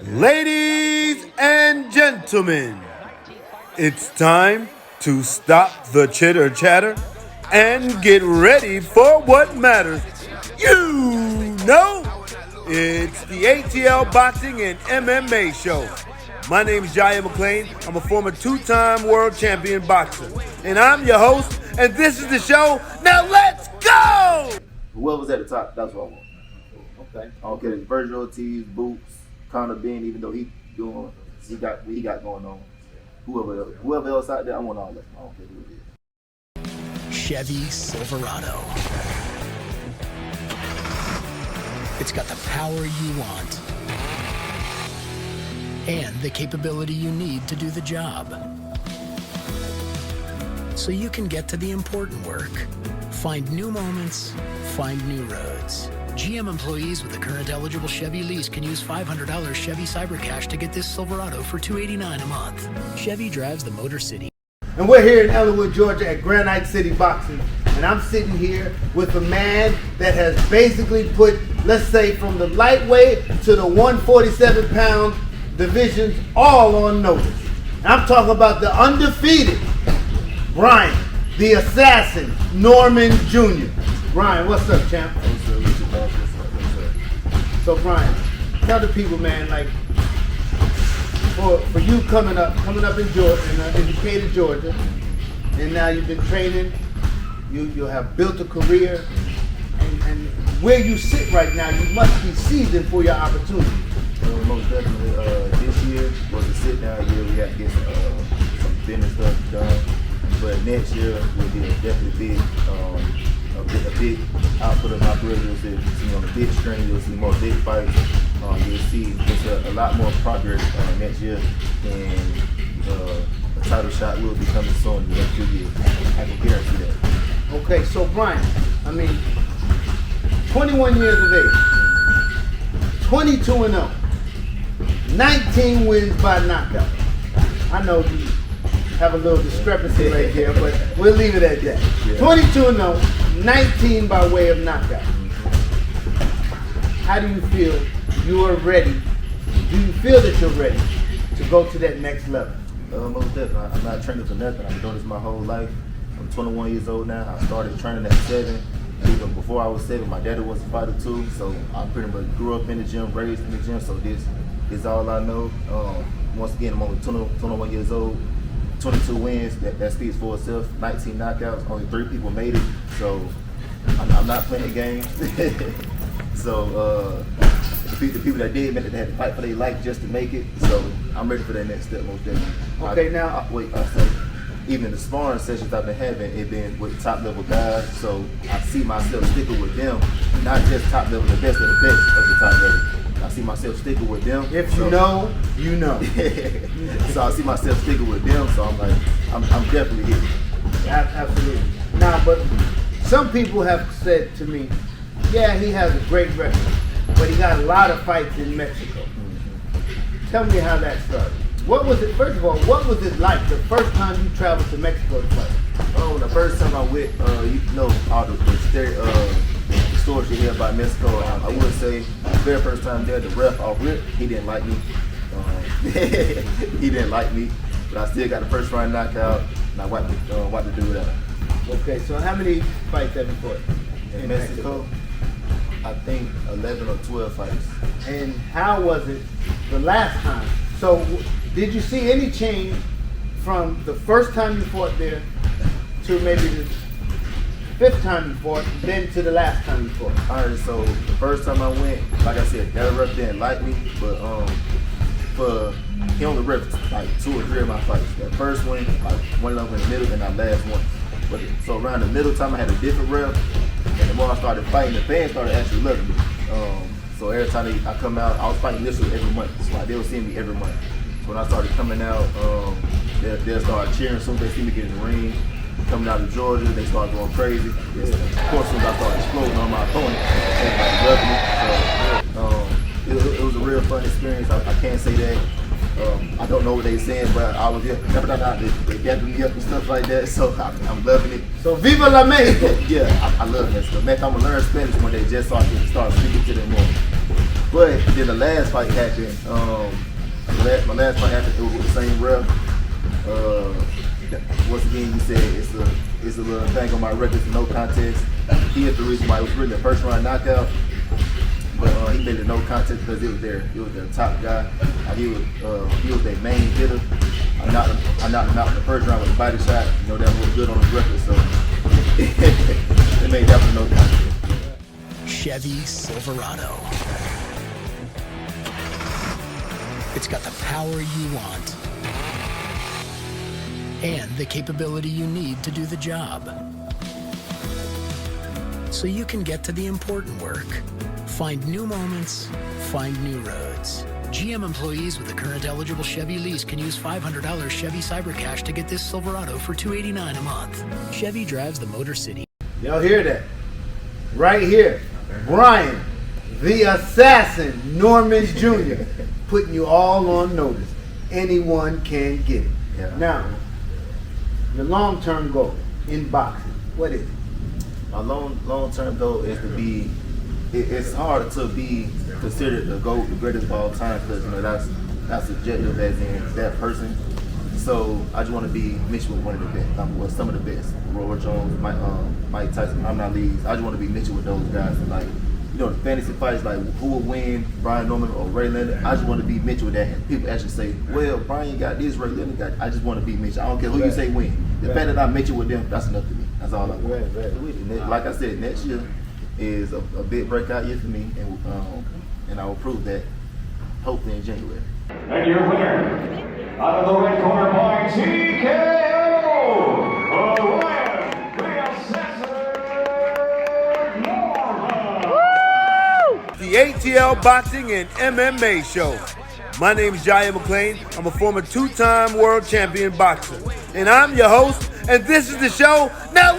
Ladies and gentlemen, it's time to stop the chitter chatter and get ready for what matters. You know, it's the ATL Boxing and MMA show. My name is Yahya McClain. I'm a former two-time world champion boxer. And I'm your host, and this is the show. Now let's go! Whoever's at the top, that's what I want. Okay. I don't care if Virgil Ortiz, Boots, Conor Ben, even though he got what he got going on. Whoever else out there, I want all of them. I don't care who it is. Chevy Silverado. It's got the power you want and the capability you need to do the job, so you can get to the important work. Find new moments, find new roads. GM employees with a current eligible Chevy lease can use $500 Chevy Cybercash to get this Silverado for $289 a month. Chevy drives the Motor City. And we're here in Ellenwood, Georgia at Granite City Boxing. And I'm sitting here with a man that has basically put, let's say, from the lightweight to the 147-pound divisions all on notice. And I'm talking about the undefeated Brian, the assassin, Norman Jr. Brian, what's up, champ? So Brian, tell the people, man, like, for you coming up in Georgia, in Decatur, Georgia, and now you've been training, you have built a career, and where you sit right now, you must be seasoned for your opportunity. Most definitely, this year was a sit-down year. We got to get some business stuff done. But next year will be definitely a big output of my career. You'll see on the big screen, you'll see more big fights. You'll see just a lot more progress next year, and a title shot will be coming soon in the next 2 years. I can guarantee that. Okay, so Brian, I mean, 21 years of age, 22-0, 19 wins by knockout. I know you have a little discrepancy right there, but we'll leave it at that. Yeah. 22-0, 19 by way of knockout. How do you feel you are ready? Do you feel that you're ready to go to that next level? Most definitely. I'm not training for nothing. I've been doing this my whole life. I'm 21 years old now. I started training at 7. Even before I was 7, my daddy was a fighter too, so I pretty much grew up in the gym, raised in the gym, so this is all I know. Once again, I'm only 21 years old. 22 wins, that speaks for itself. 19 knockouts, only 3 people made it. So I'm not playing games. So the people that did meant that they had to fight for their life just to make it. So I'm ready for that next step, most definitely. Okay, I say, even in the sparring sessions I've been having, it been with top level guys. So I see myself sticking with them, not just top level, the best of the best of the top level. I see myself sticking with them. If you know, you know. So I see myself sticking with them. So I'm like, I'm definitely here. Absolutely. Now, but some people have said to me, yeah, he has a great record, but he got a lot of fights in Mexico. Tell me how that started. What was it, first of all, what was it like the first time you traveled to Mexico to fight? Oh, the first time I went, you know, all the stories you hear about Mexico. I would say the very first time there, the ref off rip, he didn't like me. He didn't like me, but I still got the first round knockout, and I wiped the dude out. Okay, so how many fights have you fought In Mexico, I think 11 or 12 fights. And how was it the last time? So did you see any change from the first time you fought there to maybe the 5th time you fought, then to the last time you fought? All right, so the first time I went, like I said, that ref didn't like me, but he only ref like 2 or 3 of my fights. That first one, like one of them in the middle, and that last one. But so around the middle time, I had a different ref, and the more I started fighting, the fans started actually loving me. So every time I come out, I was fighting literally every month. So like, they would see me every month. So when I started coming out, they'll start cheering as soon as they see me get in the ring. Coming out of Georgia, they started going crazy. Of course, as I started exploding on my opponent, everybody loved me. So it was a real fun experience. I can't say that. I don't know what they saying, but I was just they gathered me up and stuff like that. So I'm loving it. So Viva la Mexico! Yeah, I love that stuff. Man, I'm gonna learn Spanish one day just so I can start speaking to them more. But then the last fight happened. My last fight happened with the same rep. Once again, you said it's a little thing on my record, it's no contest. He is the reason why it was really a first round knockout. But he made it no contest because it was their top guy. He was their main hitter. I knocked him out in the first round with a body shot. You know, that was good on his record, so they made that one no contest. Chevy Silverado. It's got the power you want and the capability you need to do the job. So you can get to the important work. Find new moments, find new roads. GM employees with a current eligible Chevy lease can use $500 Chevy Cybercash to get this Silverado for $289 a month. Chevy drives the Motor City. Y'all hear that? Right here, Brian, the assassin, Norman Jr., putting you all on notice. Anyone can get it. Yeah. Now, your long-term goal in boxing, what is it? My long-term goal is to be. It's hard to be considered the greatest of all time because that's subjective as in that person. So I just want to be mixed with one of the best, with some of the best. Roy Jones, Mike Tyson, I'm not leads. I just want to be mixed with those guys. And like, you know, the fantasy fights, like who will win, Brian Norman or Ray Leonard. I just want to be mixed with that. And people actually say, well, Brian got this, Ray Leonard got. I just want to be mixed. I don't care who you say win. The fact that I mix it with them, that's enough to me. That's all I want. Right. Like I said, next year is a big breakout year for me, and I will prove that hopefully in January. And your winner, out of the red corner by TKO, Ryan, the Assassin Norman. The ATL Boxing and MMA show. My name is Yahya McClain. I'm a former two-time world champion boxer. And I'm your host, and this is the show. Now